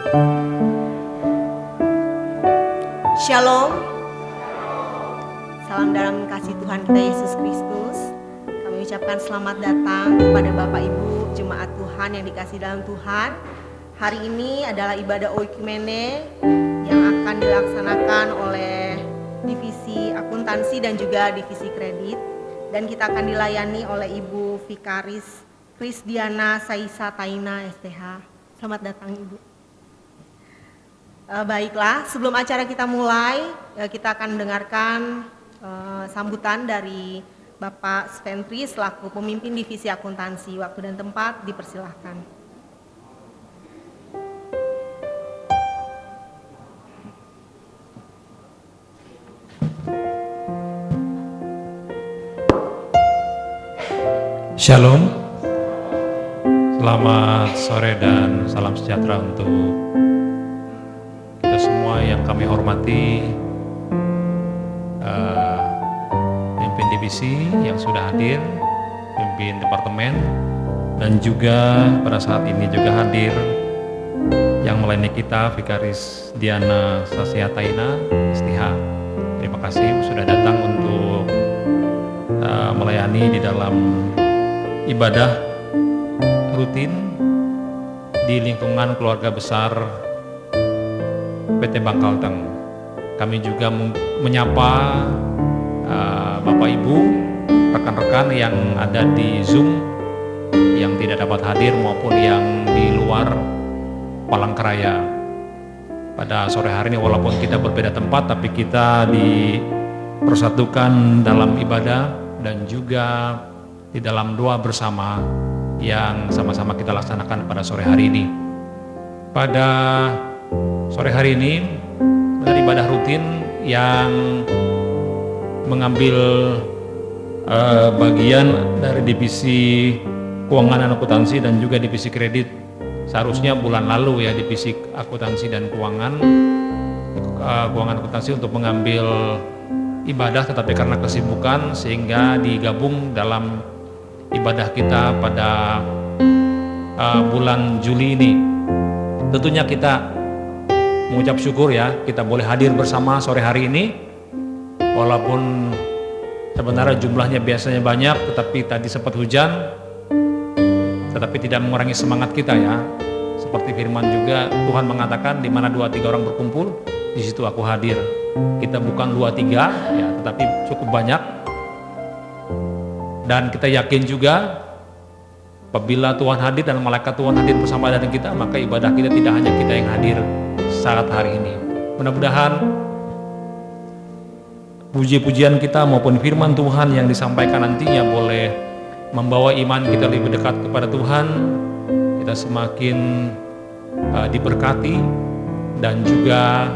Shalom. Salam dalam kasih Tuhan kita Yesus Kristus. Kami ucapkan selamat datang kepada Bapak Ibu Jemaat Tuhan yang dikasihi dalam Tuhan. Hari ini adalah ibadah Oikumene yang akan dilaksanakan oleh Divisi Akuntansi dan juga Divisi Kredit. Dan kita akan dilayani oleh Ibu Vikaris Krisdiana Saisa Taina STH. Selamat datang Ibu. Baiklah, sebelum acara kita mulai, kita akan mendengarkan sambutan dari Bapak Sventri selaku pemimpin Divisi Akuntansi. Waktu dan tempat dipersilahkan. Shalom, selamat sore dan salam sejahtera untuk kita semua yang kami hormati, pemimpin divisi yang sudah hadir, pemimpin departemen, dan juga pada saat ini juga hadir yang melayani kita, Vikaris Diana Sasya Taina STH. Terima kasih sudah datang untuk melayani di dalam ibadah rutin di lingkungan keluarga besar PT Bangkalteng. Kami juga menyapa Bapak Ibu, rekan-rekan yang ada di Zoom yang tidak dapat hadir maupun yang di luar Palangkaraya. Pada sore hari ini walaupun kita berbeda tempat tapi kita dipersatukan dalam ibadah dan juga di dalam doa bersama yang sama-sama kita laksanakan pada sore hari ini. Pada sore hari ini ada ibadah rutin yang mengambil bagian dari divisi keuangan dan akuntansi dan juga divisi kredit. Seharusnya bulan lalu ya divisi akuntansi dan keuangan akuntansi untuk mengambil ibadah, tetapi karena kesibukan sehingga digabung dalam ibadah kita pada bulan Juli ini. Tentunya kita mengucap syukur ya, kita boleh hadir bersama sore hari ini. Walaupun sebenarnya jumlahnya biasanya banyak, tetapi tadi sempat hujan, tetapi tidak mengurangi semangat kita ya. Seperti firman juga Tuhan mengatakan, di mana 2-3 orang berkumpul, di situ aku hadir. Kita bukan 2-3 ya, tetapi cukup banyak. Dan kita yakin juga apabila Tuhan hadir dan malaikat Tuhan hadir bersama dengan kita, maka ibadah kita tidak hanya kita yang hadir saat hari ini. Mudah-mudahan puji-pujian kita maupun firman Tuhan yang disampaikan nantinya boleh membawa iman kita lebih dekat kepada Tuhan. Kita semakin diberkati dan juga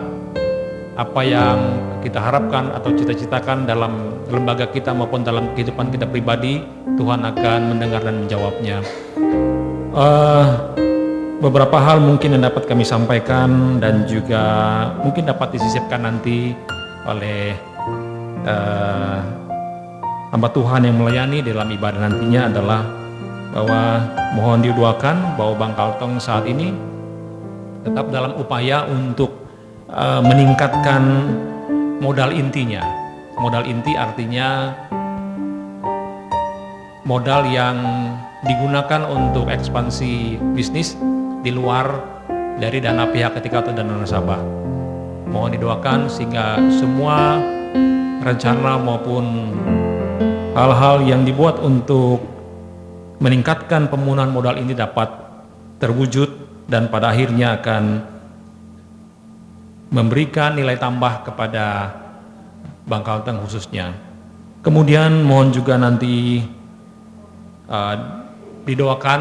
apa yang kita harapkan atau cita-citakan dalam lembaga kita maupun dalam kehidupan kita pribadi, Tuhan akan mendengar dan menjawabnya. Beberapa hal mungkin yang dapat kami sampaikan dan juga mungkin dapat disisipkan nanti oleh hamba Tuhan yang melayani dalam ibadah nantinya adalah bahwa mohon didoakan bahwa Bangkalteng saat ini tetap dalam upaya untuk meningkatkan modal intinya. Modal inti artinya modal yang digunakan untuk ekspansi bisnis di luar dari dana pihak ketiga atau dana nasabah. Mohon didoakan sehingga semua rencana maupun hal-hal yang dibuat untuk meningkatkan pemenuhan modal ini dapat terwujud dan pada akhirnya akan memberikan nilai tambah kepada Bangkalteng khususnya. Kemudian mohon juga nanti didoakan,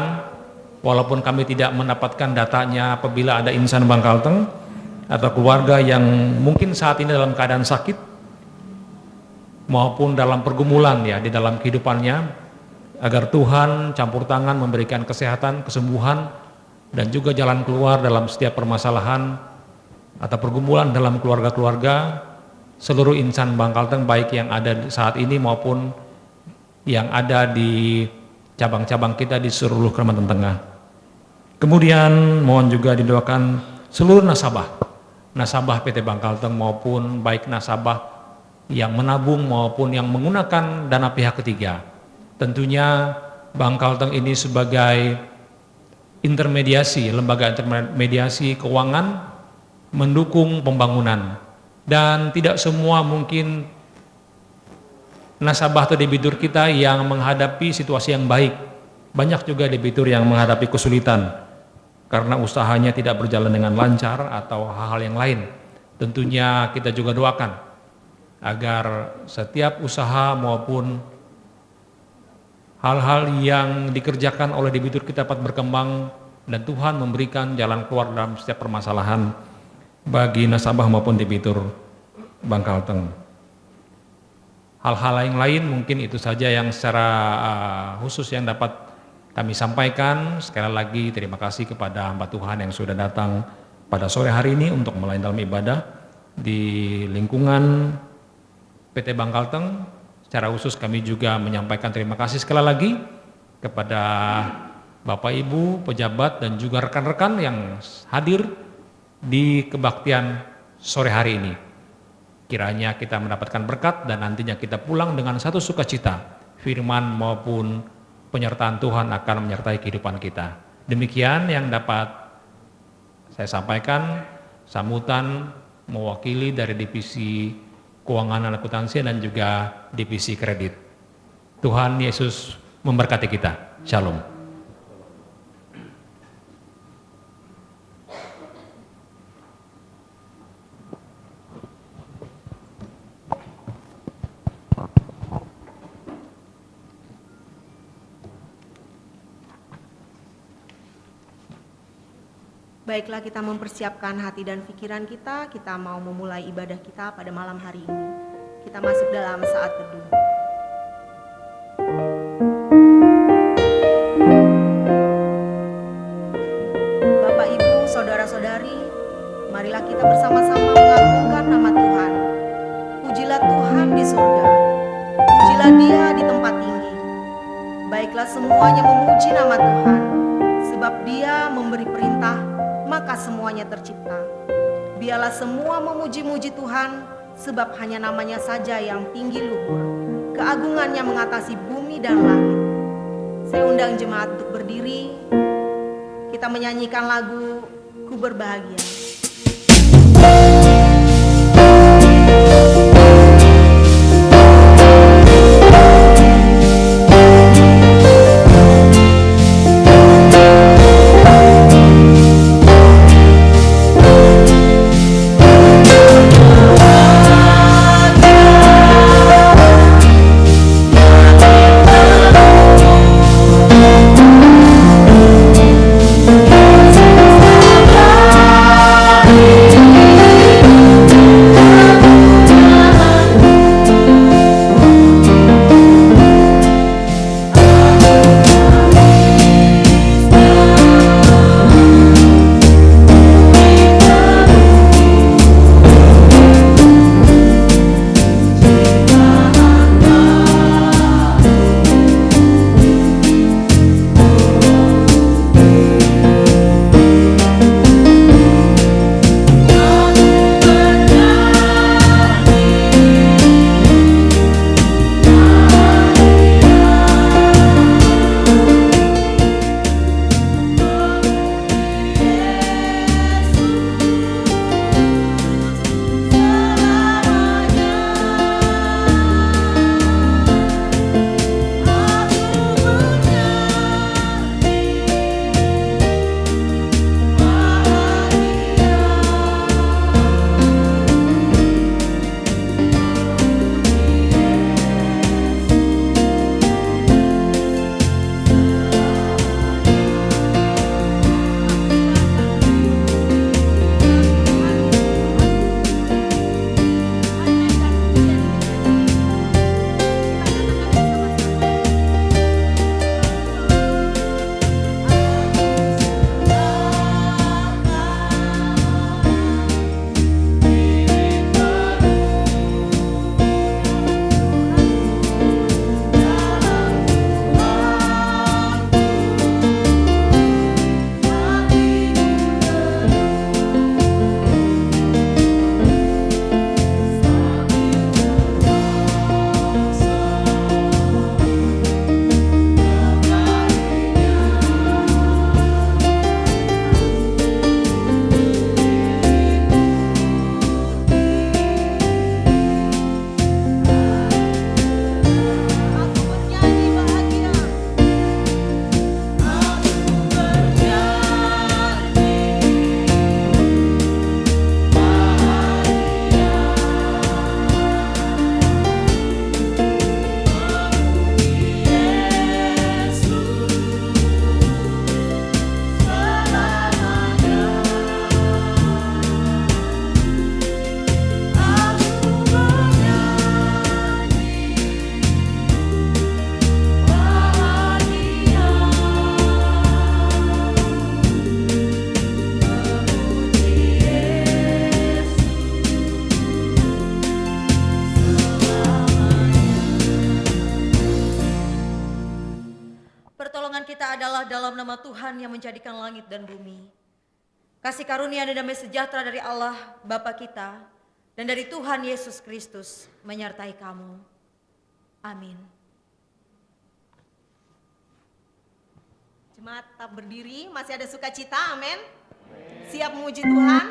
walaupun kami tidak mendapatkan datanya apabila ada insan Bangkalteng atau keluarga yang mungkin saat ini dalam keadaan sakit maupun dalam pergumulan ya di dalam kehidupannya, agar Tuhan campur tangan memberikan kesehatan, kesembuhan dan juga jalan keluar dalam setiap permasalahan atau pergumulan dalam keluarga-keluarga seluruh insan Bangkalteng, baik yang ada saat ini maupun yang ada di cabang-cabang kita di seluruh Kalimantan Tengah. Kemudian mohon juga didoakan seluruh nasabah PT Bangkalteng maupun baik nasabah yang menabung maupun yang menggunakan dana pihak ketiga. Tentunya Bangkalteng ini sebagai intermediasi, lembaga intermediasi keuangan mendukung pembangunan, dan tidak semua mungkin nasabah atau debitur kita yang menghadapi situasi yang baik. Banyak juga debitur yang menghadapi kesulitan karena usahanya tidak berjalan dengan lancar atau hal-hal yang lain. Tentunya kita juga doakan agar setiap usaha maupun hal-hal yang dikerjakan oleh debitur kita dapat berkembang dan Tuhan memberikan jalan keluar dalam setiap permasalahan bagi nasabah maupun debitur Bangkalteng. Hal-hal lain mungkin itu saja yang secara khusus yang dapat kami sampaikan. Sekali lagi terima kasih kepada hamba Tuhan yang sudah datang pada sore hari ini untuk melayani dalam ibadah di lingkungan PT Bangkalteng. Secara khusus kami juga menyampaikan terima kasih sekali lagi kepada Bapak Ibu, pejabat dan juga rekan-rekan yang hadir di kebaktian sore hari ini. Kiranya kita mendapatkan berkat dan nantinya kita pulang dengan satu sukacita. Firman maupun penyertaan Tuhan akan menyertai kehidupan kita. Demikian yang dapat saya sampaikan, sambutan mewakili dari divisi keuangan dan akuntansi dan juga divisi kredit. Tuhan Yesus memberkati kita. Shalom. Baiklah, kita mempersiapkan hati dan pikiran kita mau memulai ibadah kita pada malam hari ini. Kita masuk dalam saat teduh. Bapak, Ibu, saudara-saudari, marilah kita bersama-sama mengagungkan nama Tuhan. Pujilah Tuhan di surga, pujilah Dia di tempat tinggi. Baiklah semuanya memuji nama Tuhan, sebab Dia memberi perintah maka semuanya tercipta. Biarlah semua memuji-muji Tuhan, sebab hanya namanya saja yang tinggi luhur. Keagungannya mengatasi bumi dan langit. Saya undang jemaat untuk berdiri. Kita menyanyikan lagu Ku Berbahagia. Allah Tuhan yang menjadikan langit dan bumi. Kasih karunia dan damai sejahtera dari Allah Bapa kita dan dari Tuhan Yesus Kristus menyertai kamu. Amin. Jemaat tetap berdiri, masih ada sukacita, amin. Siap memuji Tuhan?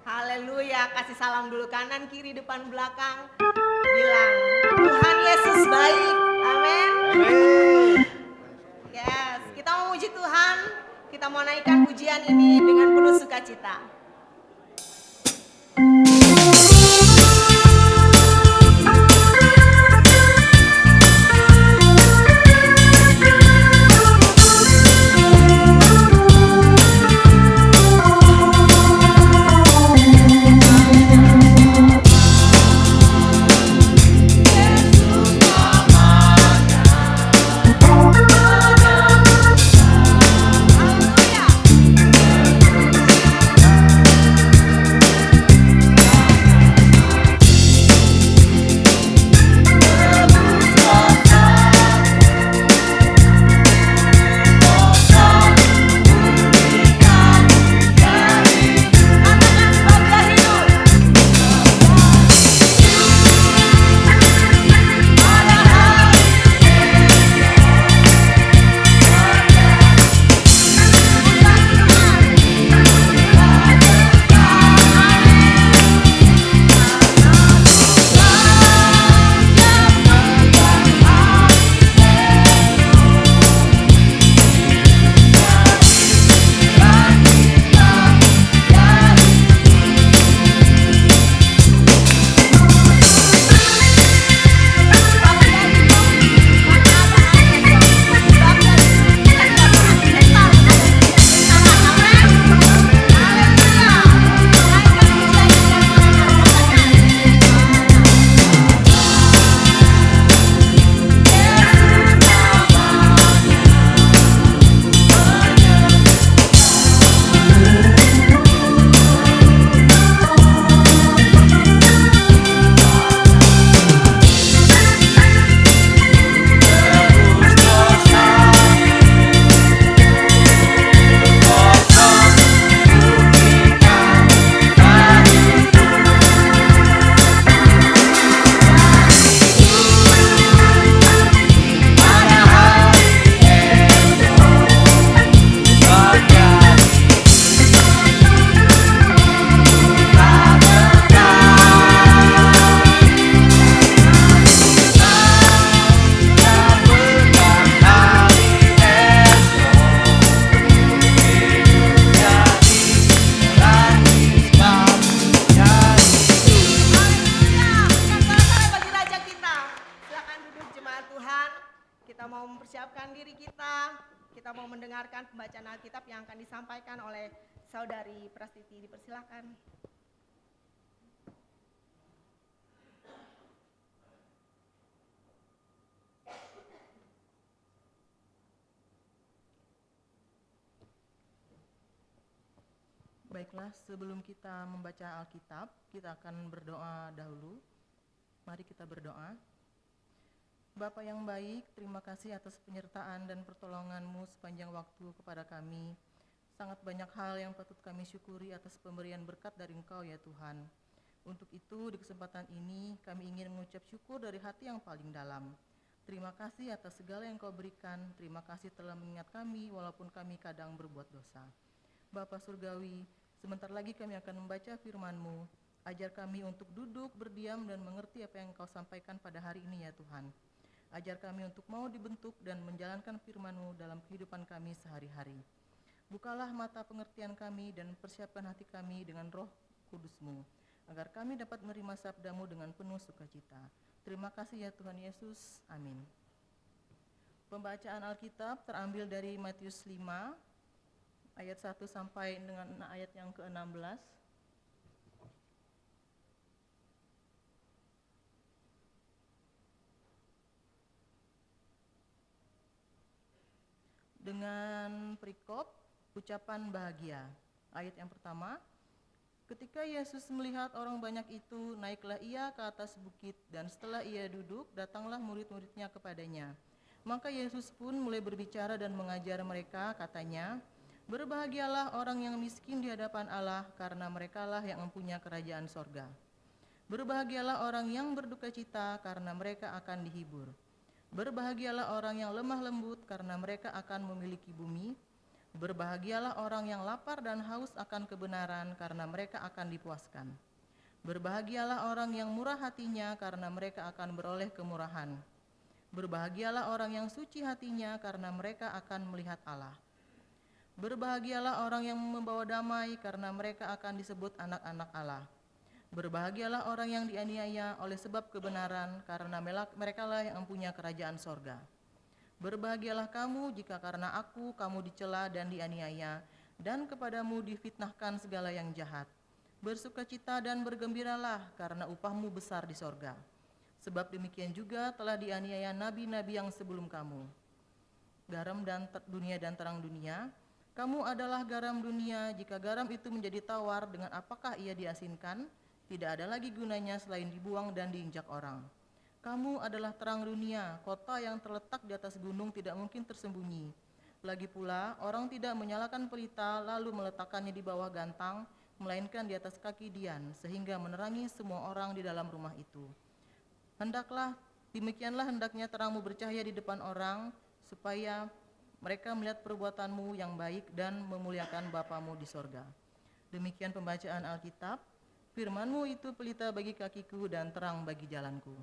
Haleluya, kasih salam dulu kanan, kiri, depan, belakang. Bilang, Tuhan Yesus baik, amin. Yes, kita mau memuji Tuhan, kita mau naikkan pujian ini dengan penuh sukacita. Kita mau mendengarkan pembacaan Alkitab yang akan disampaikan oleh Saudari Prastiti. Dipersilakan. Baiklah, sebelum kita membaca Alkitab, kita akan berdoa dahulu. Mari kita berdoa. Bapa yang baik, terima kasih atas penyertaan dan pertolongan-Mu sepanjang waktu kepada kami. Sangat banyak hal yang patut kami syukuri atas pemberian berkat dari Engkau ya Tuhan. Untuk itu, di kesempatan ini kami ingin mengucap syukur dari hati yang paling dalam. Terima kasih atas segala yang Kau berikan. Terima kasih telah mengingat kami walaupun kami kadang berbuat dosa. Bapa Surgawi, sebentar lagi kami akan membaca firman-Mu. Ajar kami untuk duduk, berdiam, dan mengerti apa yang Kau sampaikan pada hari ini ya Tuhan. Ajar kami untuk mau dibentuk dan menjalankan firman-Mu dalam kehidupan kami sehari-hari. Bukalah mata pengertian kami dan persiapkan hati kami dengan Roh Kudus-Mu, agar kami dapat menerima sabda-Mu dengan penuh sukacita. Terima kasih ya Tuhan Yesus. Amin. Pembacaan Alkitab terambil dari Matius 5, ayat 1 sampai dengan ayat yang ke-16. Dengan perikop ucapan bahagia. Ayat yang pertama, ketika Yesus melihat orang banyak itu, naiklah ia ke atas bukit, dan setelah ia duduk, datanglah murid-muridnya kepadanya. Maka Yesus pun mulai berbicara dan mengajar mereka, katanya, "Berbahagialah orang yang miskin di hadapan Allah, karena merekalah yang mempunyai kerajaan sorga. Berbahagialah orang yang berduka cita, karena mereka akan dihibur. Berbahagialah orang yang lemah lembut, karena mereka akan memiliki bumi. Berbahagialah orang yang lapar dan haus akan kebenaran, karena mereka akan dipuaskan. Berbahagialah orang yang murah hatinya, karena mereka akan beroleh kemurahan. Berbahagialah orang yang suci hatinya, karena mereka akan melihat Allah. Berbahagialah orang yang membawa damai, karena mereka akan disebut anak-anak Allah. Berbahagialah orang yang dianiaya oleh sebab kebenaran, karena merekalah yang mempunyai kerajaan sorga. Berbahagialah kamu jika karena aku kamu dicela dan dianiaya, dan kepadamu difitnahkan segala yang jahat. Bersukacita dan bergembiralah, karena upahmu besar di sorga. Sebab demikian juga telah dianiaya nabi-nabi yang sebelum kamu. Garam dan dunia dan terang dunia, kamu adalah garam dunia. Jika garam itu menjadi tawar, dengan apakah ia diasinkan? Tidak ada lagi gunanya selain dibuang dan diinjak orang. Kamu adalah terang dunia. Kota yang terletak di atas gunung tidak mungkin tersembunyi. Lagi pula, orang tidak menyalakan pelita lalu meletakkannya di bawah gantang, melainkan di atas kaki dian, sehingga menerangi semua orang di dalam rumah itu. Demikianlah hendaknya terangmu bercahaya di depan orang, supaya mereka melihat perbuatanmu yang baik dan memuliakan Bapamu di sorga." Demikian pembacaan Alkitab. Firman-Mu itu pelita bagi kakiku dan terang bagi jalanku.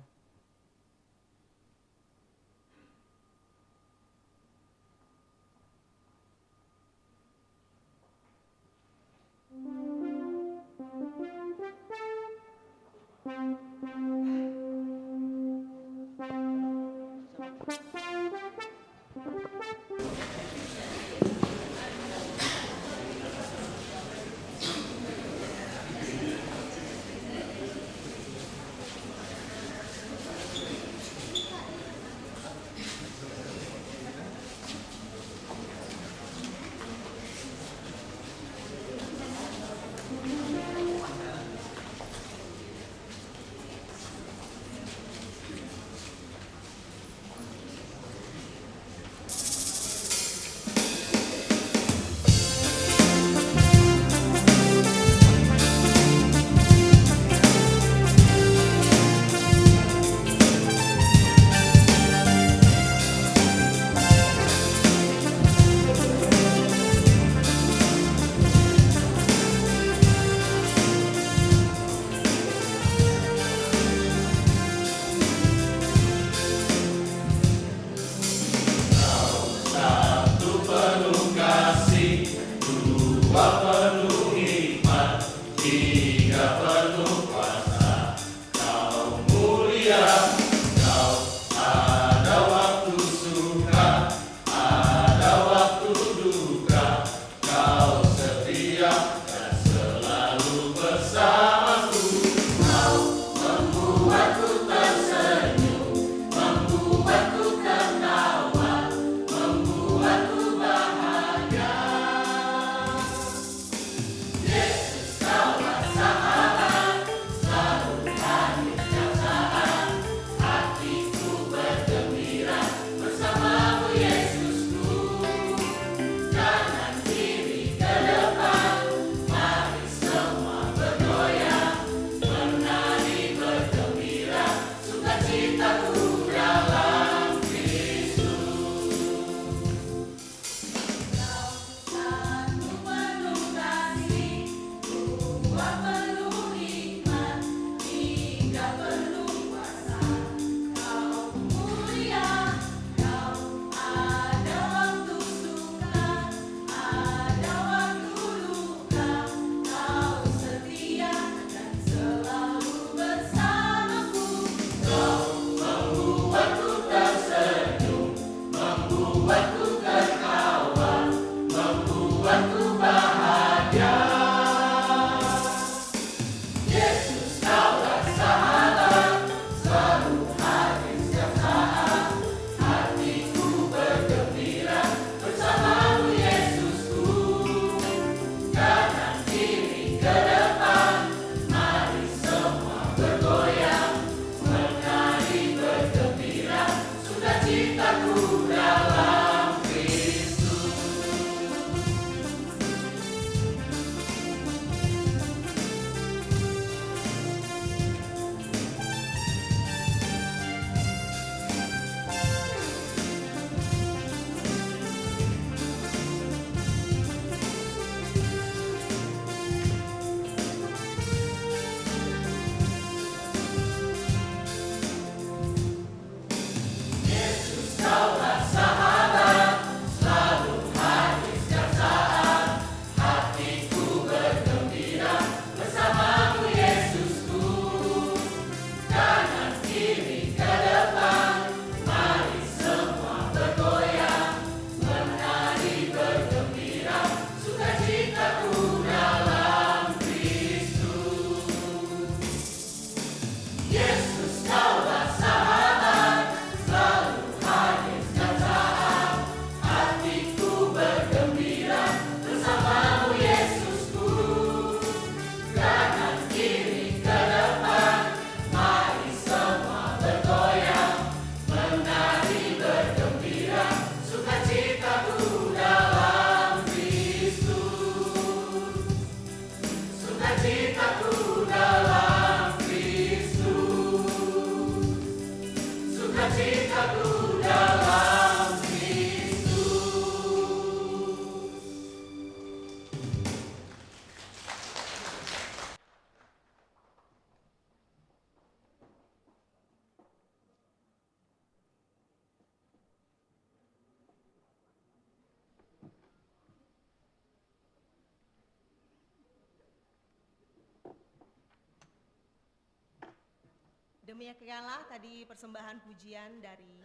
Demikianlah tadi persembahan pujian dari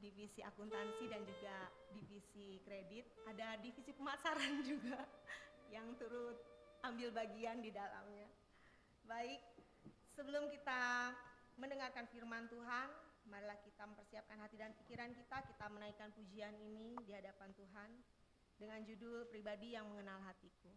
divisi akuntansi dan juga divisi kredit. Ada divisi pemasaran juga yang turut ambil bagian di dalamnya. Baik, sebelum kita mendengarkan firman Tuhan, marilah kita mempersiapkan hati dan pikiran kita menaikkan pujian ini di hadapan Tuhan dengan judul pribadi yang mengenal hatiku.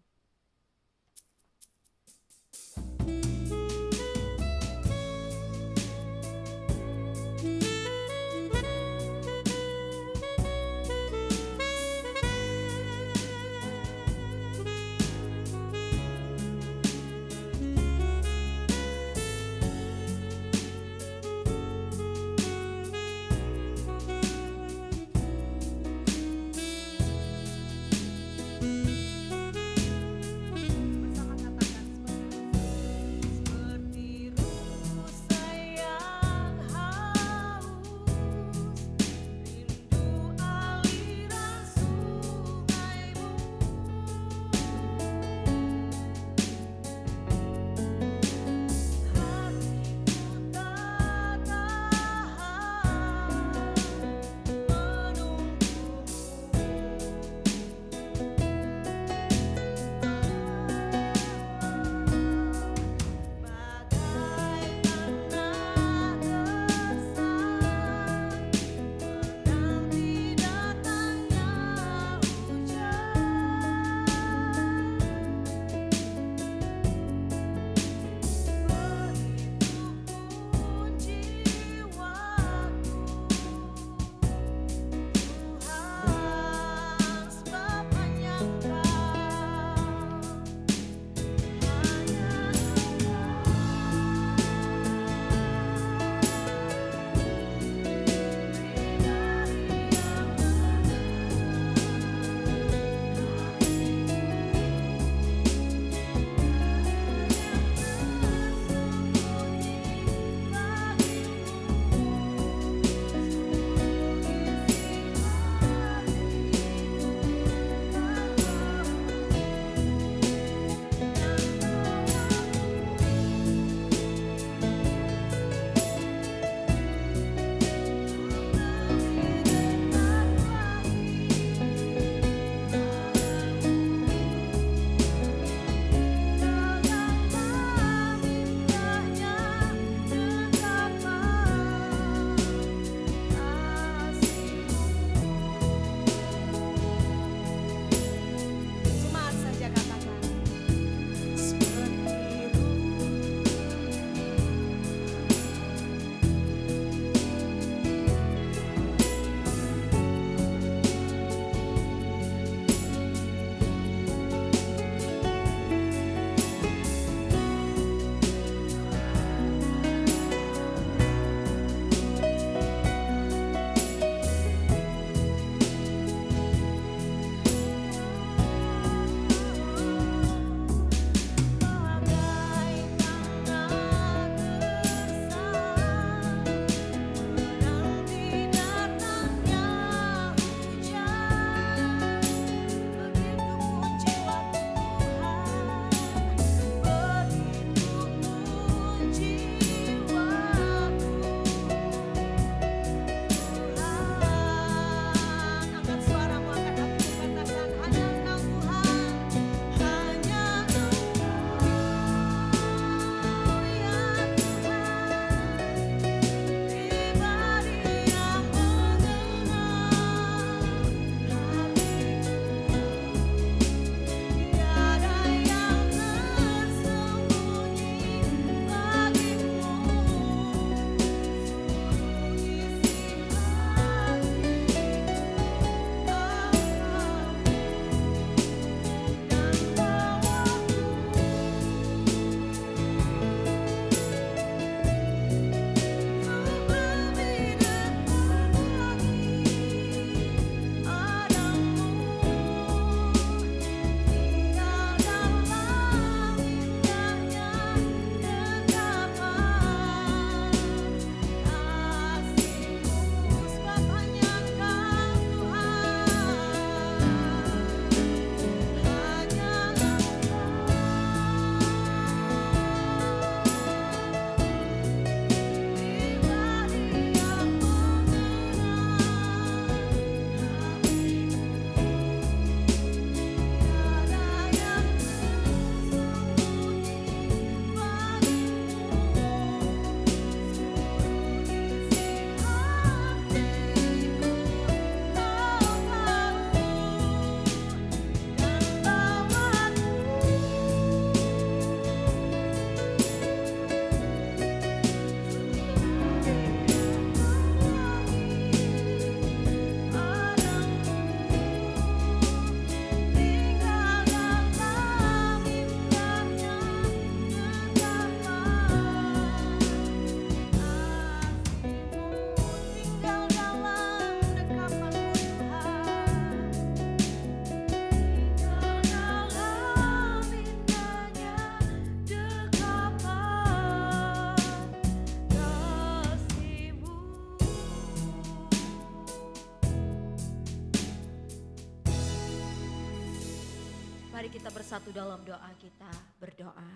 bersatu dalam doa kita berdoa.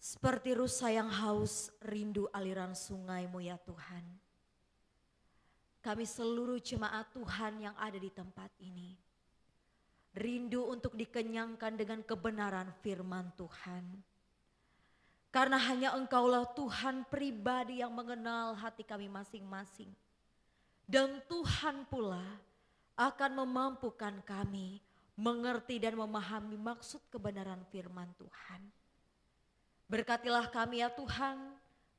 Seperti rusa yang haus rindu aliran sungai-Mu ya Tuhan. Kami seluruh jemaat Tuhan yang ada di tempat ini. Rindu untuk dikenyangkan dengan kebenaran firman Tuhan. Karena hanya Engkaulah Tuhan pribadi yang mengenal hati kami masing-masing. Dan Tuhan pula akan memampukan kami mengerti dan memahami maksud kebenaran firman Tuhan. Berkatilah kami ya Tuhan,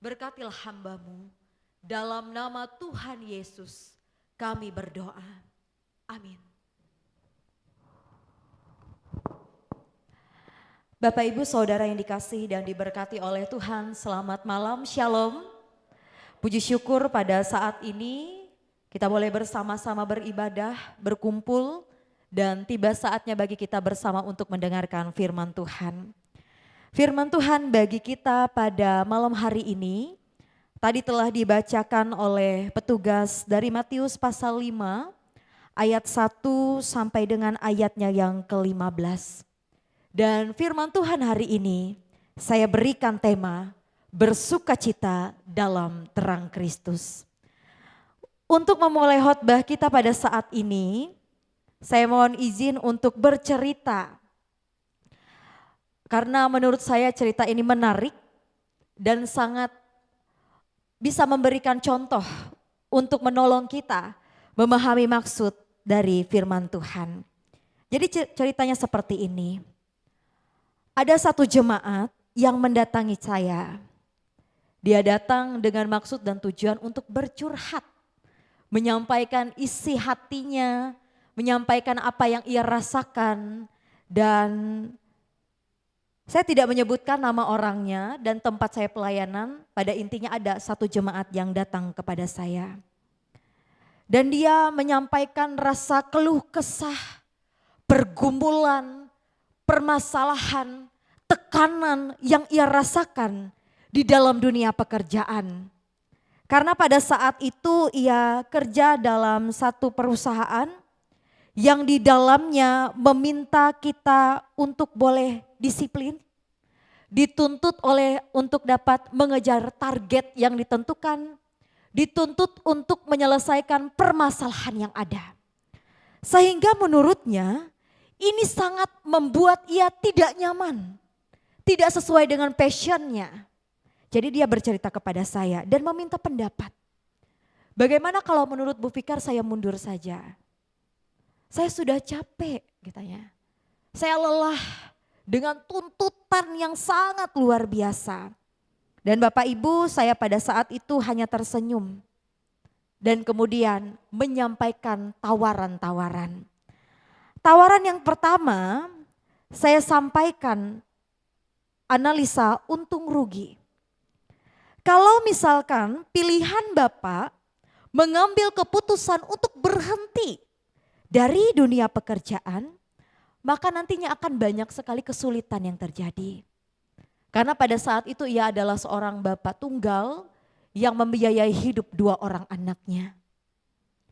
berkatilah hamba-Mu. Dalam nama Tuhan Yesus kami berdoa. Amin. Bapak Ibu Saudara yang dikasihi dan diberkati oleh Tuhan, selamat malam, shalom. Puji syukur pada saat ini kita boleh bersama-sama beribadah, berkumpul, dan tiba saatnya bagi kita bersama untuk mendengarkan firman Tuhan. Firman Tuhan bagi kita pada malam hari ini, tadi telah dibacakan oleh petugas dari Matius pasal 5, ayat 1 sampai dengan ayatnya yang ke-15. Dan firman Tuhan hari ini saya berikan tema bersukacita dalam terang Kristus. Untuk memulai khotbah kita pada saat ini, saya mohon izin untuk bercerita. Karena menurut saya cerita ini menarik dan sangat bisa memberikan contoh untuk menolong kita memahami maksud dari firman Tuhan. Jadi ceritanya seperti ini. Ada satu jemaat yang mendatangi saya. Dia datang dengan maksud dan tujuan untuk bercurhat. Menyampaikan isi hatinya, menyampaikan apa yang ia rasakan. Dan saya tidak menyebutkan nama orangnya dan tempat saya pelayanan. Pada intinya ada satu jemaat yang datang kepada saya. Dan dia menyampaikan rasa keluh kesah, pergumulan, permasalahan, tekanan yang ia rasakan di dalam dunia pekerjaan. Karena pada saat itu ia kerja dalam satu perusahaan yang di dalamnya meminta kita untuk boleh disiplin, dituntut untuk dapat mengejar target yang ditentukan, dituntut untuk menyelesaikan permasalahan yang ada. Sehingga menurutnya ini sangat membuat ia tidak nyaman, tidak sesuai dengan passionnya. Jadi dia bercerita kepada saya dan meminta pendapat. Bagaimana kalau menurut Bu Fikar saya mundur saja? Saya sudah capek katanya. Saya lelah dengan tuntutan yang sangat luar biasa. Dan Bapak Ibu saya pada saat itu hanya tersenyum. Dan kemudian menyampaikan tawaran-tawaran. Tawaran yang pertama, saya sampaikan analisa untung rugi. Kalau misalkan pilihan Bapak mengambil keputusan untuk berhenti dari dunia pekerjaan, maka nantinya akan banyak sekali kesulitan yang terjadi. Karena pada saat itu ia adalah seorang bapak tunggal yang membiayai hidup 2 orang anaknya.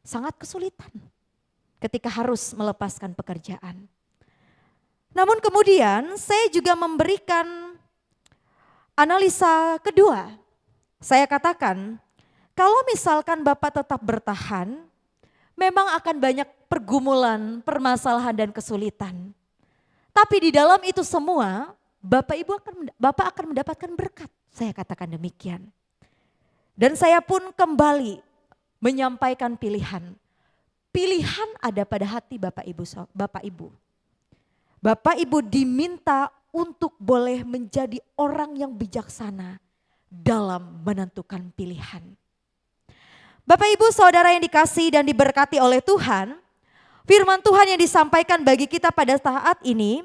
Sangat kesulitan ketika harus melepaskan pekerjaan. Namun kemudian saya juga memberikan analisa kedua. Saya katakan, kalau misalkan Bapak tetap bertahan, memang akan banyak pergumulan, permasalahan dan kesulitan. Tapi di dalam itu semua, Bapak akan mendapatkan berkat. Saya katakan demikian. Dan saya pun kembali menyampaikan pilihan. Pilihan ada pada hati Bapak Ibu. Bapak Ibu diminta untuk boleh menjadi orang yang bijaksana dalam menentukan pilihan. Bapak Ibu Saudara yang dikasihi dan diberkati oleh Tuhan, firman Tuhan yang disampaikan bagi kita pada saat ini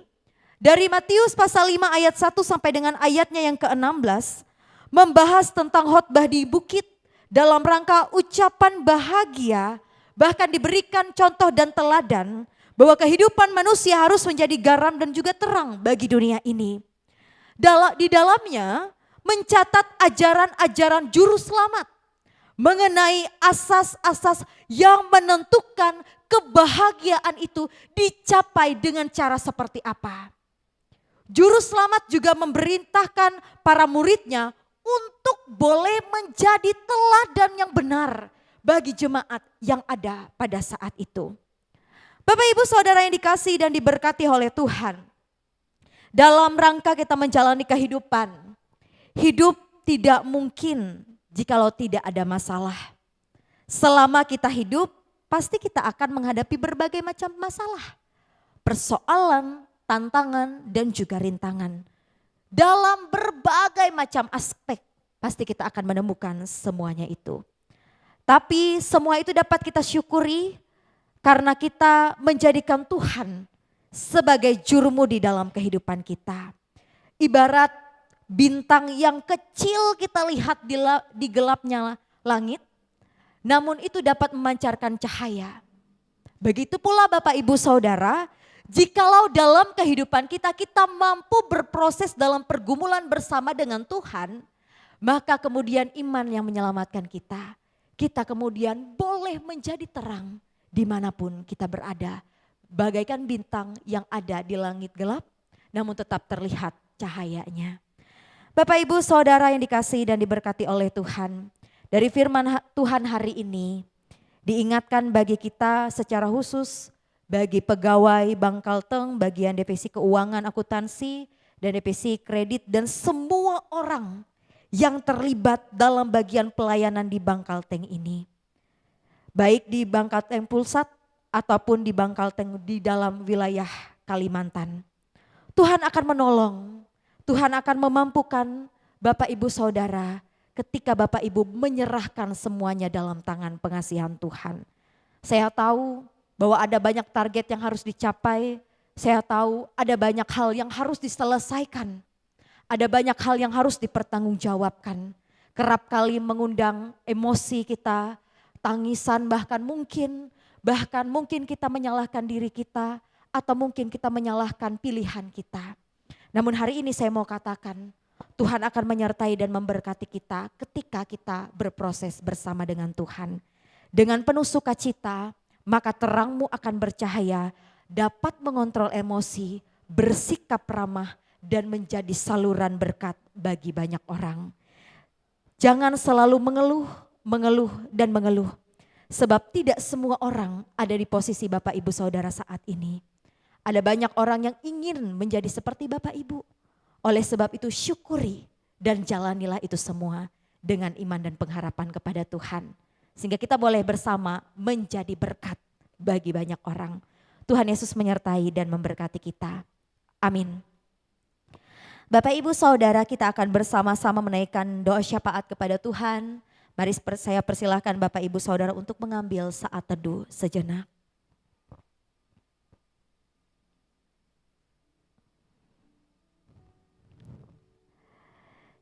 dari Matius pasal 5 ayat 1 sampai dengan ayatnya yang ke-16 membahas tentang khotbah di bukit dalam rangka ucapan bahagia, bahkan diberikan contoh dan teladan bahwa kehidupan manusia harus menjadi garam dan juga terang bagi dunia ini. Di dalamnya mencatat ajaran-ajaran juru selamat, mengenai asas-asas yang menentukan kebahagiaan itu dicapai dengan cara seperti apa. Juru selamat juga memerintahkan para muridnya untuk boleh menjadi teladan yang benar bagi jemaat yang ada pada saat itu. Bapak Ibu Saudara yang dikasihi dan diberkati oleh Tuhan, dalam rangka kita menjalani kehidupan, hidup tidak mungkin jikalau tidak ada masalah. Selama kita hidup, pasti kita akan menghadapi berbagai macam masalah, persoalan, tantangan, dan juga rintangan. Dalam berbagai macam aspek, pasti kita akan menemukan semuanya itu. Tapi semua itu dapat kita syukuri karena kita menjadikan Tuhan sebagai jurumudi dalam kehidupan kita. Ibarat bintang yang kecil kita lihat di gelapnya langit, namun itu dapat memancarkan cahaya. Begitu pula Bapak Ibu Saudara, jikalau dalam kehidupan kita mampu berproses dalam pergumulan bersama dengan Tuhan, maka kemudian iman yang menyelamatkan kita kemudian boleh menjadi terang dimanapun kita berada. Bagaikan bintang yang ada di langit gelap, namun tetap terlihat cahayanya. Bapak Ibu Saudara yang dikasihi dan diberkati oleh Tuhan, dari firman Tuhan hari ini diingatkan bagi kita secara khusus, bagi pegawai Bangkalteng, bagian divisi keuangan akuntansi dan divisi kredit dan semua orang yang terlibat dalam bagian pelayanan di Bangkalteng ini. Baik di Bangkalteng Pusat ataupun di Bangkalteng di dalam wilayah Kalimantan. Tuhan akan menolong, Tuhan akan memampukan Bapak Ibu Saudara ketika Bapak Ibu menyerahkan semuanya dalam tangan pengasihan Tuhan. Saya tahu bahwa ada banyak target yang harus dicapai, saya tahu ada banyak hal yang harus diselesaikan. Ada banyak hal yang harus dipertanggungjawabkan. Kerap kali mengundang emosi kita, tangisan bahkan mungkin kita menyalahkan diri kita atau mungkin kita menyalahkan pilihan kita. Namun hari ini saya mau katakan, Tuhan akan menyertai dan memberkati kita ketika kita berproses bersama dengan Tuhan. Dengan penuh sukacita, maka terangmu akan bercahaya, dapat mengontrol emosi, bersikap ramah, dan menjadi saluran berkat bagi banyak orang. Jangan selalu mengeluh, dan mengeluh. Sebab tidak semua orang ada di posisi Bapak Ibu Saudara saat ini. Ada banyak orang yang ingin menjadi seperti Bapak Ibu. Oleh sebab itu syukuri dan jalanilah itu semua dengan iman dan pengharapan kepada Tuhan. Sehingga kita boleh bersama menjadi berkat bagi banyak orang. Tuhan Yesus menyertai dan memberkati kita. Amin. Bapak Ibu Saudara, kita akan bersama-sama menaikkan doa syafaat kepada Tuhan. Mari saya persilahkan Bapak Ibu Saudara untuk mengambil saat teduh sejenak.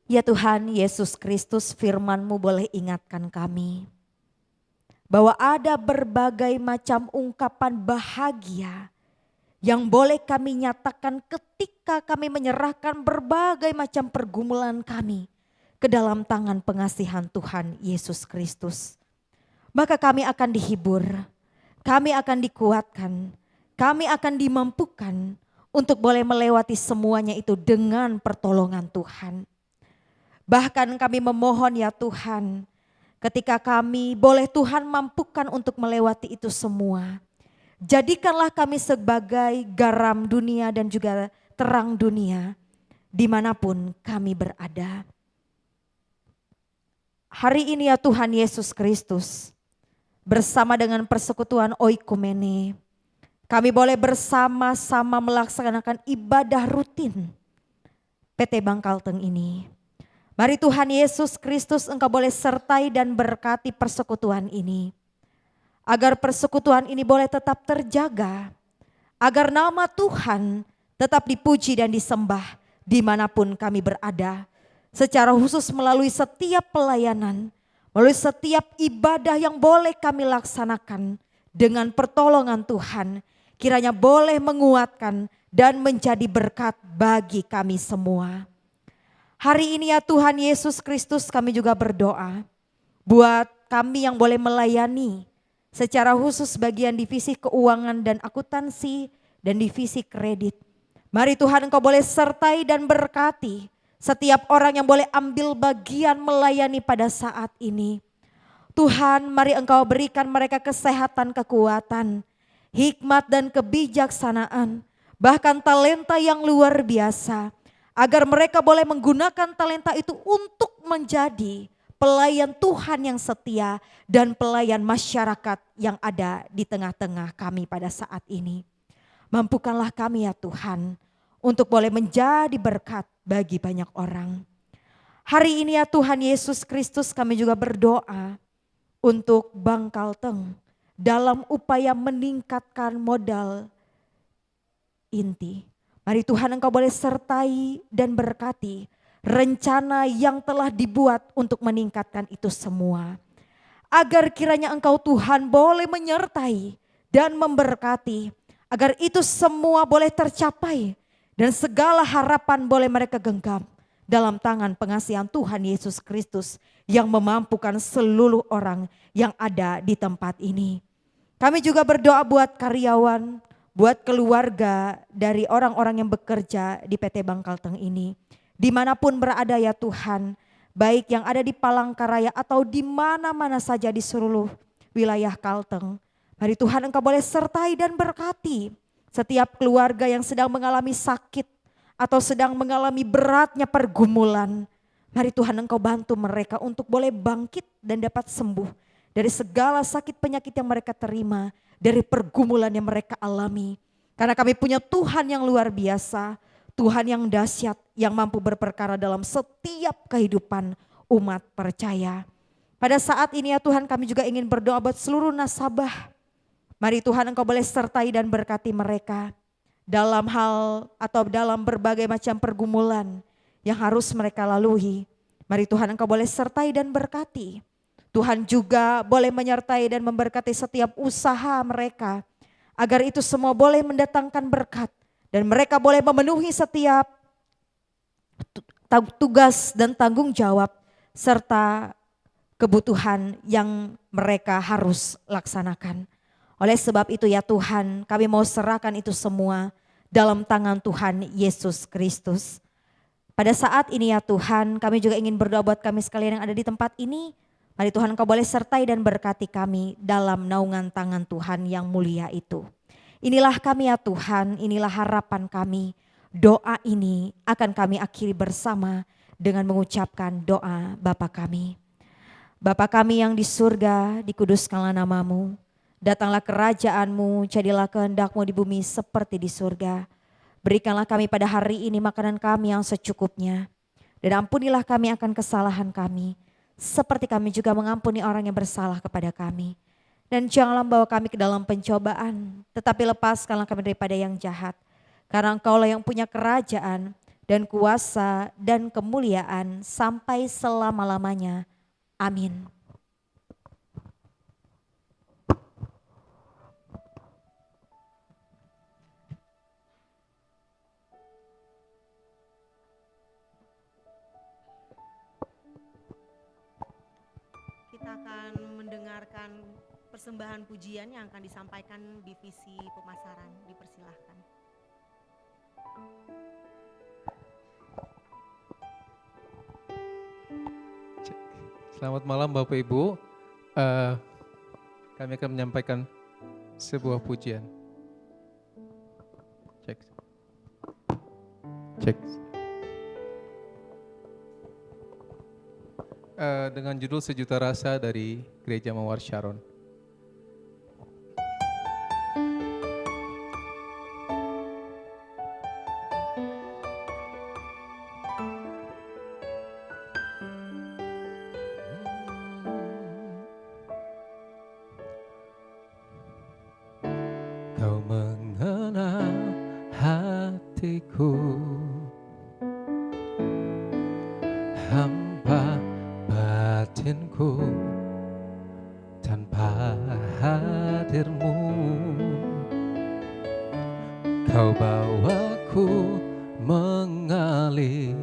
Ya Tuhan Yesus Kristus, firman-Mu boleh ingatkan kami bahwa ada berbagai macam ungkapan bahagia yang boleh kami nyatakan ketika kami menyerahkan berbagai macam pergumulan kami ke dalam tangan pengasihan Tuhan Yesus Kristus. Maka kami akan dihibur, kami akan dikuatkan, kami akan dimampukan untuk boleh melewati semuanya itu dengan pertolongan Tuhan. Bahkan kami memohon ya Tuhan, ketika kami boleh Tuhan mampukan untuk melewati itu semua. Jadikanlah kami sebagai garam dunia dan juga terang dunia dimanapun kami berada. Hari ini ya Tuhan Yesus Kristus, bersama dengan persekutuan Oikumene, kami boleh bersama-sama melaksanakan ibadah rutin PT Bangkalteng ini. Mari Tuhan Yesus Kristus, Engkau boleh sertai dan berkati persekutuan ini. Agar persekutuan ini boleh tetap terjaga. Agar nama Tuhan tetap dipuji dan disembah dimanapun kami berada. Secara khusus melalui setiap pelayanan, melalui setiap ibadah yang boleh kami laksanakan dengan pertolongan Tuhan. Kiranya boleh menguatkan dan menjadi berkat bagi kami semua. Hari ini ya Tuhan Yesus Kristus, kami juga berdoa buat kami yang boleh melayani secara khusus bagian divisi keuangan dan akuntansi dan divisi kredit. Mari Tuhan Engkau boleh sertai dan berkati setiap orang yang boleh ambil bagian melayani pada saat ini. Tuhan, mari Engkau berikan mereka kesehatan, kekuatan, hikmat dan kebijaksanaan, bahkan talenta yang luar biasa, agar mereka boleh menggunakan talenta itu untuk menjadi pelayan Tuhan yang setia dan pelayan masyarakat yang ada di tengah-tengah kami pada saat ini. Mampukanlah kami ya Tuhan untuk boleh menjadi berkat bagi banyak orang. Hari ini ya Tuhan Yesus Kristus, kami juga berdoa untuk Bangkalteng dalam upaya meningkatkan modal inti. Mari Tuhan Engkau boleh sertai dan berkati rencana yang telah dibuat untuk meningkatkan itu semua. Agar kiranya Engkau Tuhan boleh menyertai dan memberkati. Agar itu semua boleh tercapai dan segala harapan boleh mereka genggam dalam tangan pengasihan Tuhan Yesus Kristus yang memampukan seluruh orang yang ada di tempat ini. Kami juga berdoa buat karyawan, buat keluarga dari orang-orang yang bekerja di PT Bangkalteng ini. Dimanapun berada ya Tuhan, baik yang ada di Palangkaraya atau di mana-mana saja di seluruh wilayah Kalteng. Mari Tuhan Engkau boleh sertai dan berkati setiap keluarga yang sedang mengalami sakit atau sedang mengalami beratnya pergumulan. Mari Tuhan Engkau bantu mereka untuk boleh bangkit dan dapat sembuh dari segala sakit penyakit yang mereka terima, dari pergumulan yang mereka alami. Karena kami punya Tuhan yang luar biasa, Tuhan yang dahsyat, yang mampu berperkara dalam setiap kehidupan umat percaya. Pada saat ini ya Tuhan, kami juga ingin berdoa buat seluruh nasabah. Mari Tuhan Engkau boleh sertai dan berkati mereka dalam hal atau dalam berbagai macam pergumulan yang harus mereka lalui. Mari Tuhan Engkau boleh sertai dan berkati. Tuhan juga boleh menyertai dan memberkati setiap usaha mereka, agar itu semua boleh mendatangkan berkat dan mereka boleh memenuhi setiap tugas dan tanggung jawab serta kebutuhan yang mereka harus laksanakan. Oleh sebab itu ya Tuhan, kami mau serahkan itu semua dalam tangan Tuhan Yesus Kristus. Pada saat ini ya Tuhan, kami juga ingin berdoa buat kami sekalian yang ada di tempat ini. Mari Tuhan Engkau boleh sertai dan berkati kami dalam naungan tangan Tuhan yang mulia itu. Inilah kami ya Tuhan, inilah harapan kami. Doa ini akan kami akhiri bersama dengan mengucapkan doa Bapa kami. Bapa kami yang di surga, dikuduskanlah namamu. Datanglah kerajaan-Mu, jadilah kehendak-Mu di bumi seperti di surga. Berikanlah kami pada hari ini makanan kami yang secukupnya. Dan ampunilah kami akan kesalahan kami, seperti kami juga mengampuni orang yang bersalah kepada kami. Dan janganlah membawa kami ke dalam pencobaan, tetapi lepaskanlah kami daripada yang jahat. Karena Engkaulah yang punya kerajaan dan kuasa dan kemuliaan sampai selama-lamanya. Amin. Kita akan mendengarkan persembahan pujian yang akan disampaikan divisi pemasaran. Dipersilahkan. Selamat malam Bapak Ibu. Kami akan menyampaikan sebuah pujian. Cek. Cek. Dengan judul Sejuta Rasa dari Gereja Mawar Sharon. Kau mengenal hatiku, hampa batinku, tanpa hadirmu kau bawaku mengalir,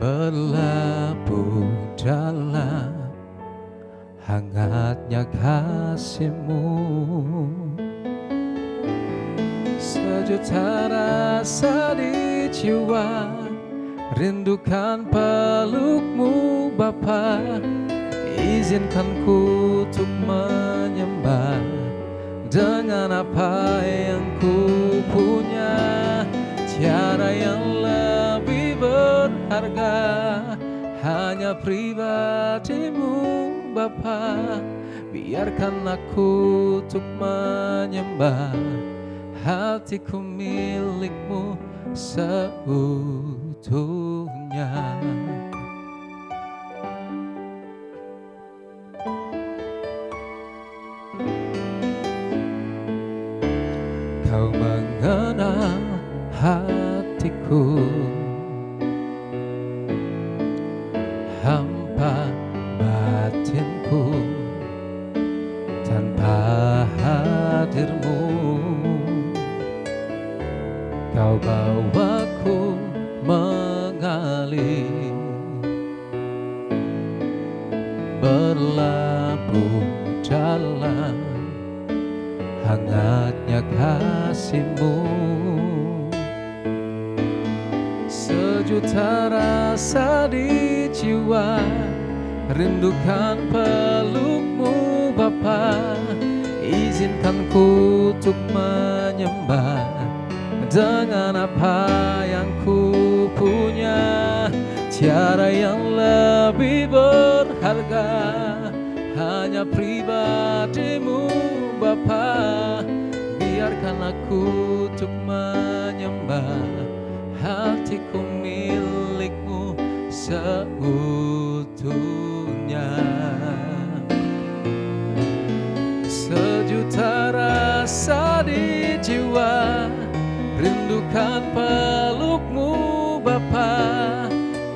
berlabuh dalam hangatnya kasih-Mu. Sejuta rasa di jiwa, rindukan peluk-Mu Bapa. Izinkan ku untuk menyembah dengan apa yang ku punya. Tiada yang lebih berharga, hanya pribadi-Mu Bapa. Biarkan aku untuk menyembah, hatiku milik-Mu seutuhnya. Kau mengenal hatiku, hampa batinku. Tanpa hadir-Mu, Kau bawaku mengalir, berlabuh dalam hangatnya kasih-Mu. Sejuta rasa di jiwa, rindukan peluk-Mu Bapa. Izinkan ku untuk menyembah dengan apa yang ku punya. Tiada yang lebih berharga, hanya pribadi-Mu Bapa. Biarkan aku untuk menyembah, hatiku milik-Mu seutuhnya. Sejuta rasa di jiwa, rindukan peluk-Mu Bapa.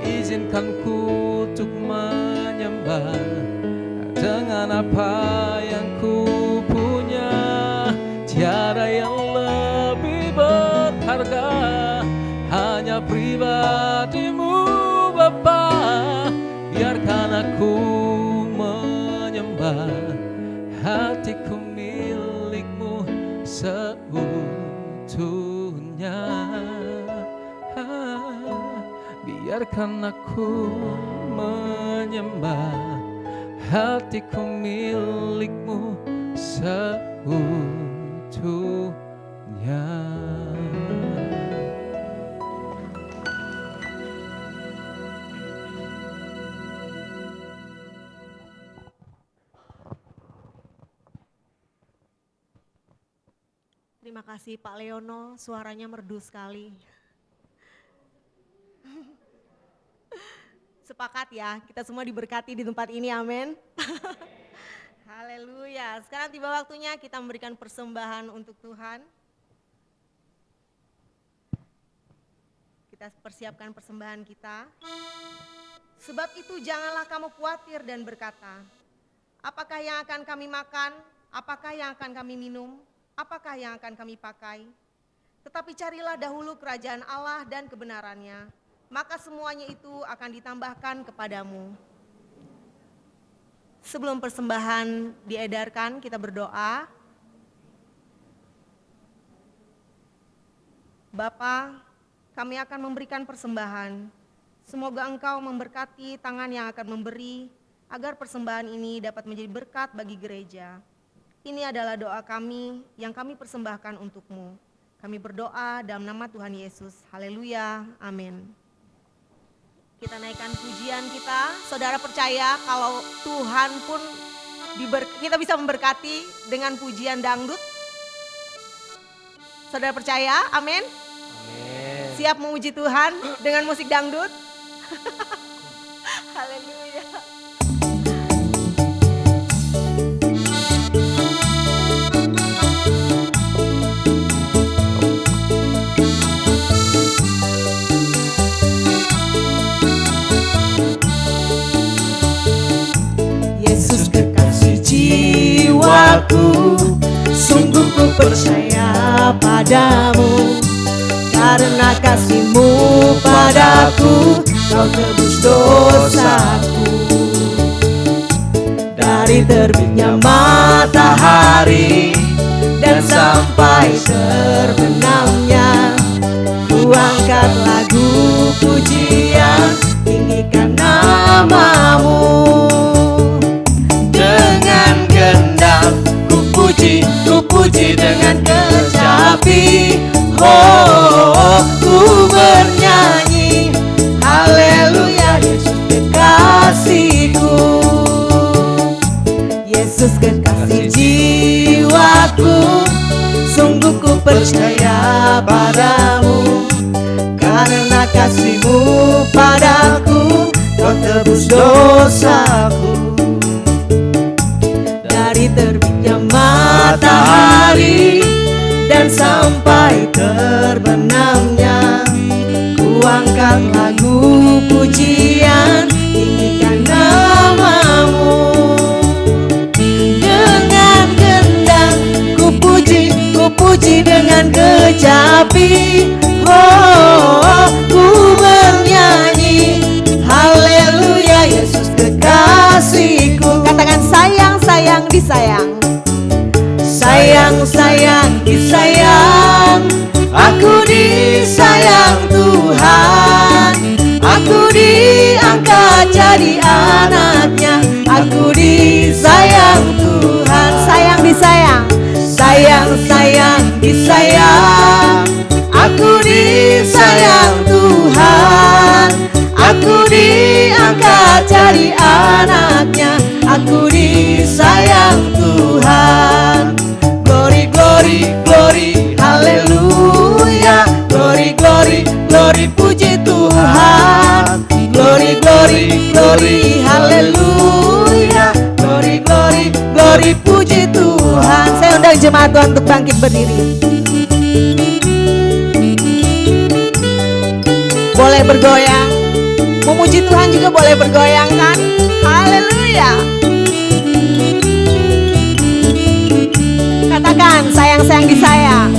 Izinkan ku untuk menyembah dengan apa yang ku punya. Tiada yang lebih berharga, hanya pribadi-Mu Bapa. Biarkan aku menyembah, hatiku milik-Mu seutuhnya. Biarkan aku menyembah, hatiku milik-Mu seutuhnya. Terima kasih Pak Leono, suaranya merdu sekali. Sepakat ya, kita semua diberkati di tempat ini, amin. Haleluya. Sekarang tiba waktunya kita memberikan persembahan untuk Tuhan. Kita persiapkan persembahan kita. Sebab itu janganlah kamu khawatir dan berkata, apakah yang akan kami makan, apakah yang akan kami minum, apakah yang akan kami pakai. Tetapi carilah dahulu kerajaan Allah dan kebenarannya, maka semuanya itu akan ditambahkan kepadamu. Sebelum persembahan diedarkan, kita berdoa. Bapa, kami akan memberikan persembahan. Semoga Engkau memberkati tangan yang akan memberi, agar persembahan ini dapat menjadi berkat bagi gereja. Ini adalah doa kami yang kami persembahkan untuk-Mu. Kami berdoa dalam nama Tuhan Yesus. Haleluya, amin. Kita naikkan pujian kita. Saudara percaya kalau Tuhan pun kita bisa memberkati dengan pujian dangdut? Saudara percaya? Amin. Siap memuji Tuhan dengan musik dangdut? Haleluya. Yesus kekasih jiwaku, sungguh ku percaya padamu. Karena kasih-Mu padaku, Kau tebus dosaku. Dari terbitnya matahari dan sampai terbenamnya, ku angkat lagu pujian, tinggikan namamu. Dengan gendang ku puji dengan kecapi. Oh, ku bernyanyi haleluya, Yesus kekasihku. Yesus kekasih jiwaku, sungguh ku percaya padamu. Karena kasih-Mu padaku, Kau tebus dosaku. Dari terbitnya matahari dan sampai terbenamnya, ku angkat lagu pujian, tinggikan namamu. Dengan gendang ku puji dengan kecapi. Oh, ku bernyanyi haleluya, Yesus kekasihku. Katakan sayang, sayang, disayang. Sayang, sayang, disayang. Aku disayang Tuhan. Aku diangkat jadi anaknya. Aku disayang Tuhan. Sayang, disayang. Sayang, sayang, disayang. Aku disayang Tuhan. Aku diangkat jadi anaknya. Aku disayang Tuhan. Glory, glory, glory, haleluya. Glory, glory, glory, puji Tuhan. Glory, glory, glory, haleluya. Glory, glory, glory, puji Tuhan. Saya undang jemaat Tuhan untuk bangkit berdiri. Boleh bergoyang. Memuji Tuhan juga boleh bergoyang kan? Haleluya. Katakan sayang-sayang disayang.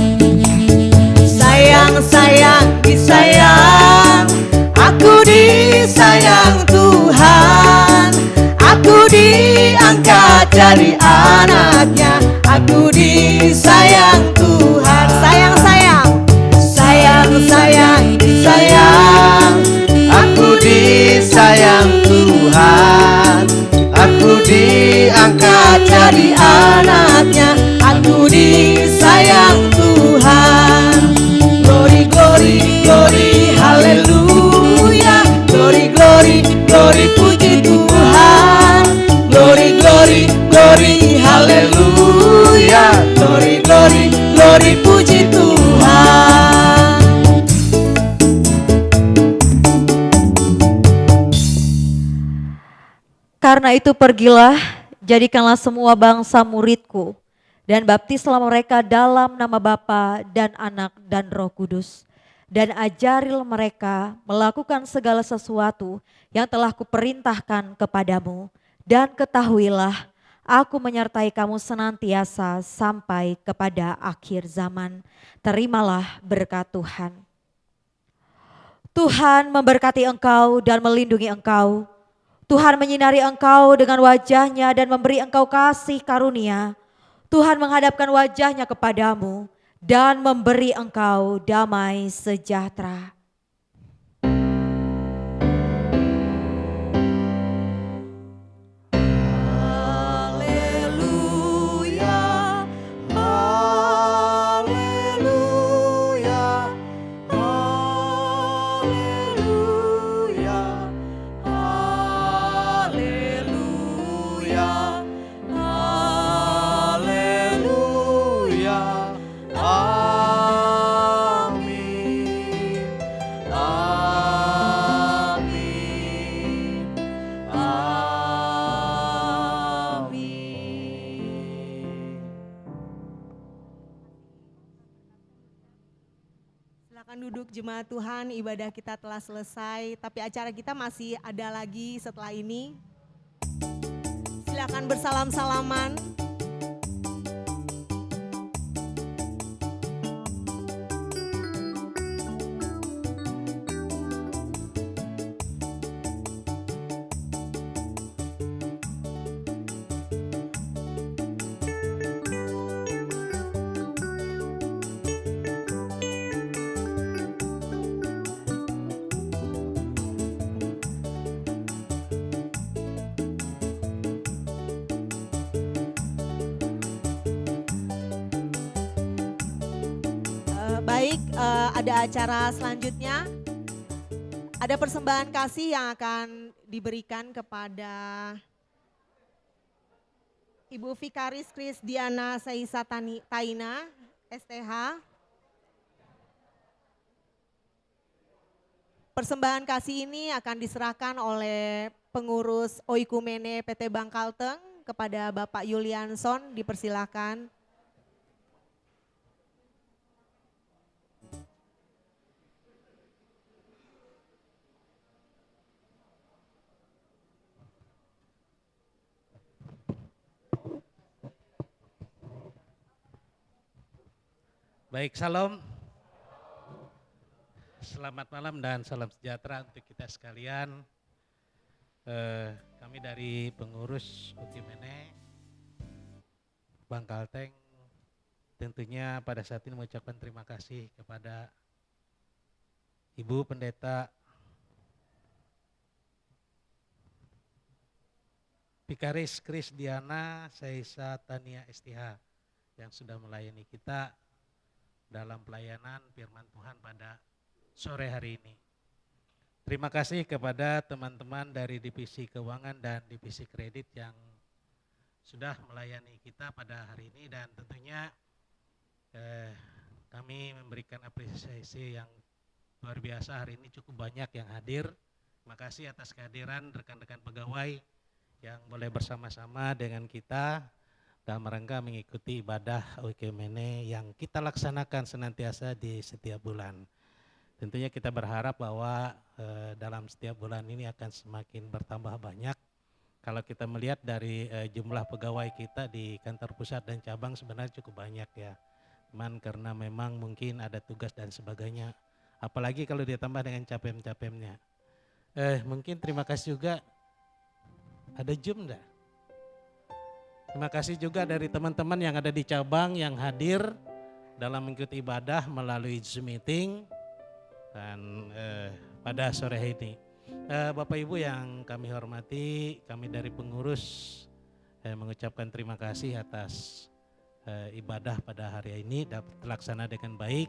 Sayang, sayang, disayang. Aku disayang Tuhan. Aku diangkat jadi anaknya. Aku disayang Tuhan. Sayang, sayang. Sayang, sayang, disayang. Aku disayang Tuhan. Aku diangkat jadi anaknya. Aku disayang Tuhan. Glory, glory, glory, haleluya. Glory, glory, glory, puji Tuhan. Glory, glory, glory, haleluya. Glory, glory, glory, puji Tuhan. Karena itu pergilah, jadikanlah semua bangsa muridku, dan baptislah mereka dalam nama Bapa dan Anak dan Roh Kudus. Dan ajarilah mereka melakukan segala sesuatu yang telah kuperintahkan kepadamu. Dan ketahuilah, aku menyertai kamu senantiasa sampai kepada akhir zaman. Terimalah berkat Tuhan. Tuhan memberkati engkau dan melindungi engkau. Tuhan menyinari engkau dengan wajahnya dan memberi engkau kasih karunia. Tuhan menghadapkan wajahnya kepadamu dan memberi engkau damai sejahtera. Silakan duduk jemaat Tuhan, ibadah kita telah selesai, tapi acara kita masih ada lagi setelah ini. Silakan bersalam-salaman. ada acara selanjutnya. Ada persembahan kasih yang akan diberikan kepada Ibu Vikaris Krisdiana Saisa Taina, STH. Persembahan kasih ini akan diserahkan oleh pengurus Oikumene PT Bank Kalteng kepada Bapak Yulianson, dipersilakan. Baik, salam. Selamat malam dan salam sejahtera untuk kita sekalian. Kami dari pengurus Oikumene Bank Kalteng tentunya pada saat ini mengucapkan terima kasih kepada Ibu Pendeta Vikaris Krisdiana Saisa Tania STH yang sudah melayani kita dalam pelayanan firman Tuhan pada sore hari ini. Terima kasih kepada teman-teman dari Divisi Keuangan dan Divisi Kredit yang sudah melayani kita pada hari ini, dan tentunya kami memberikan apresiasi yang luar biasa. Hari ini cukup banyak yang hadir. Terima kasih atas kehadiran rekan-rekan pegawai yang boleh bersama-sama dengan kita dalam rangka mengikuti ibadah Oikumene yang kita laksanakan senantiasa di setiap bulan. Tentunya kita berharap bahwa dalam setiap bulan ini akan semakin bertambah banyak. Kalau kita melihat dari jumlah pegawai kita di kantor pusat dan cabang sebenarnya cukup banyak ya. Cuman karena memang mungkin ada tugas dan sebagainya. Apalagi kalau ditambah dengan capem-capemnya. Mungkin terima kasih juga. Ada Zoom enggak? Terima kasih juga dari teman-teman yang ada di cabang yang hadir dalam mengikuti ibadah melalui Zoom meeting dan pada sore ini. Bapak Ibu yang kami hormati, kami dari pengurus mengucapkan terima kasih atas ibadah pada hari ini dapat terlaksana dengan baik,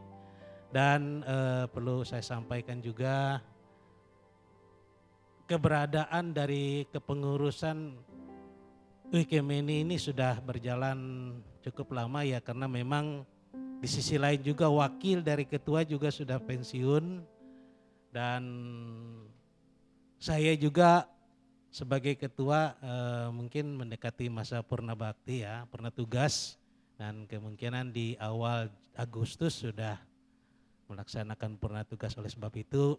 dan perlu saya sampaikan juga keberadaan dari kepengurusan Oikumene ini sudah berjalan cukup lama ya, karena memang di sisi lain juga wakil dari ketua juga sudah pensiun, dan saya juga sebagai ketua mungkin mendekati masa purna bakti ya, purna tugas, dan kemungkinan di awal Agustus sudah melaksanakan purna tugas. Oleh sebab itu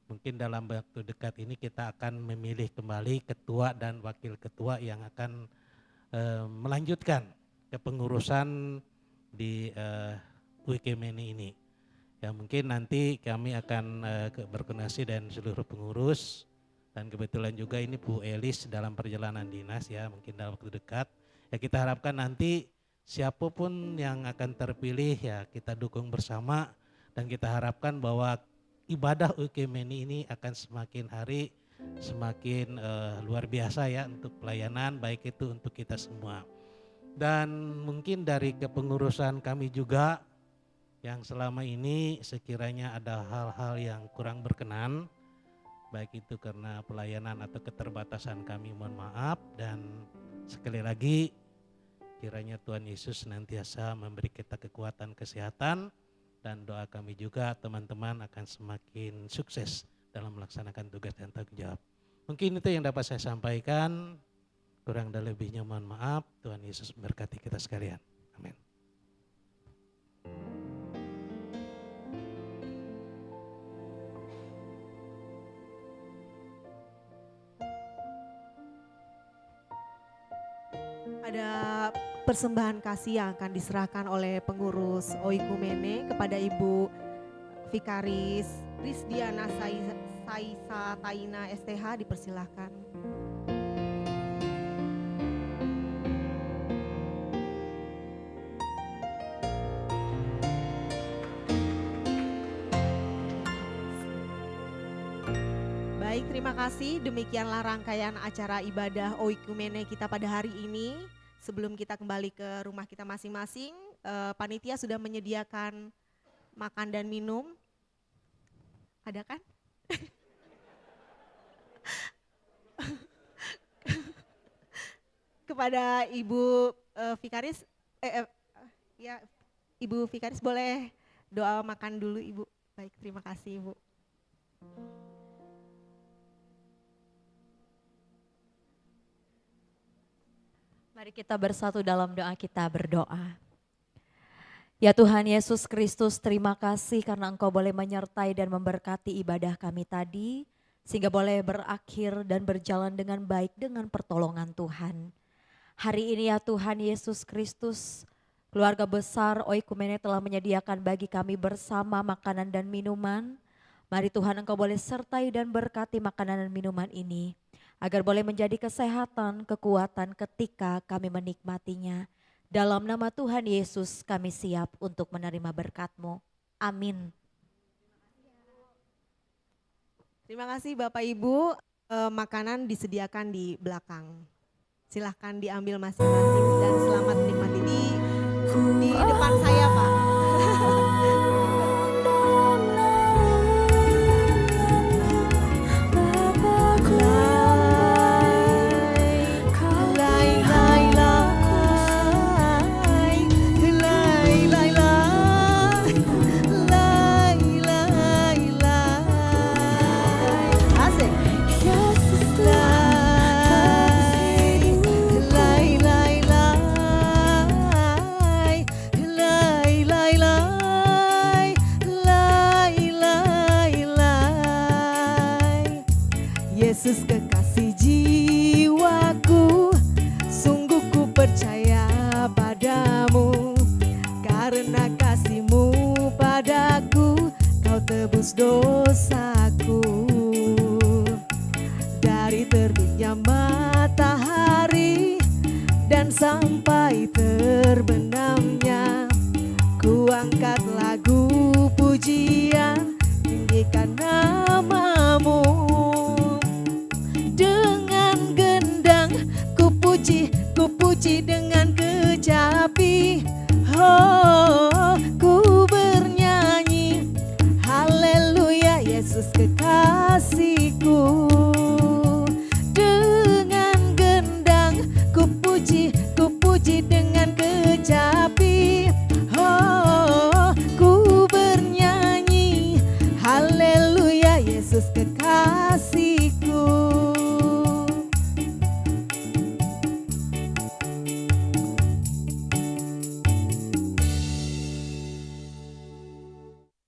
mungkin dalam waktu dekat ini kita akan memilih kembali ketua dan wakil ketua yang akan melanjutkan kepengurusan di Oikumene ini. Ya mungkin nanti kami akan berkoordinasi dengan seluruh pengurus, dan kebetulan juga ini Bu Elis dalam perjalanan dinas ya, mungkin dalam waktu dekat. Ya kita harapkan nanti siapapun yang akan terpilih ya kita dukung bersama, dan kita harapkan bahwa ibadah Oikumene ini akan semakin hari semakin luar biasa ya untuk pelayanan, baik itu untuk kita semua. Dan mungkin dari kepengurusan kami juga yang selama ini sekiranya ada hal-hal yang kurang berkenan, baik itu karena pelayanan atau keterbatasan kami, mohon maaf. Dan sekali lagi kiranya Tuhan Yesus senantiasa memberi kita kekuatan, kesehatan, dan doa kami juga teman-teman akan semakin sukses dalam melaksanakan tugas dan tanggung jawab. Mungkin itu yang dapat saya sampaikan, kurang dan lebihnya mohon maaf. Tuhan Yesus memberkati kita sekalian. Amin. Ada persembahan kasih yang akan diserahkan oleh pengurus Oikumene kepada Ibu Vikaris Krisdiana Saisa Taina STH, dipersilahkan. Baik, terima kasih. Demikianlah rangkaian acara ibadah Oikumene kita pada hari ini. Sebelum kita kembali ke rumah kita masing-masing, panitia sudah menyediakan makan dan minum. Ada kan? Kepada Ibu Vikaris, ya Ibu Vikaris boleh doa makan dulu Ibu. Baik, terima kasih Ibu. Mari kita bersatu dalam doa, kita berdoa. Ya Tuhan Yesus Kristus, terima kasih karena Engkau boleh menyertai dan memberkati ibadah kami tadi, sehingga boleh berakhir dan berjalan dengan baik dengan pertolongan Tuhan. Hari ini ya Tuhan Yesus Kristus, keluarga besar Oikumene telah menyediakan bagi kami bersama makanan dan minuman. Mari Tuhan Engkau boleh sertai dan berkati makanan dan minuman ini, agar boleh menjadi kesehatan, kekuatan ketika kami menikmatinya. Dalam nama Tuhan Yesus kami siap untuk menerima berkat-Mu. Amin. Terima kasih Bapak Ibu, makanan disediakan di belakang. Silahkan diambil masing-masing dan selamat menikmati di depan saya Pak. Yesus kekasih jiwaku, sungguh ku percaya padamu. Karena kasih-Mu padaku, Kau tebus dosaku. Dari terbitnya matahari dan sampai terbenamnya, ku angkat lagu pujian, tinggikan nama-Mu. Dengan gendang ku puji dengan kecapi. Oh, ku bernyanyi haleluya Yesus kekasihku. Dengan gendang ku puji dengan kecapi. Oh, ku bernyanyi haleluya Yesus kekasih.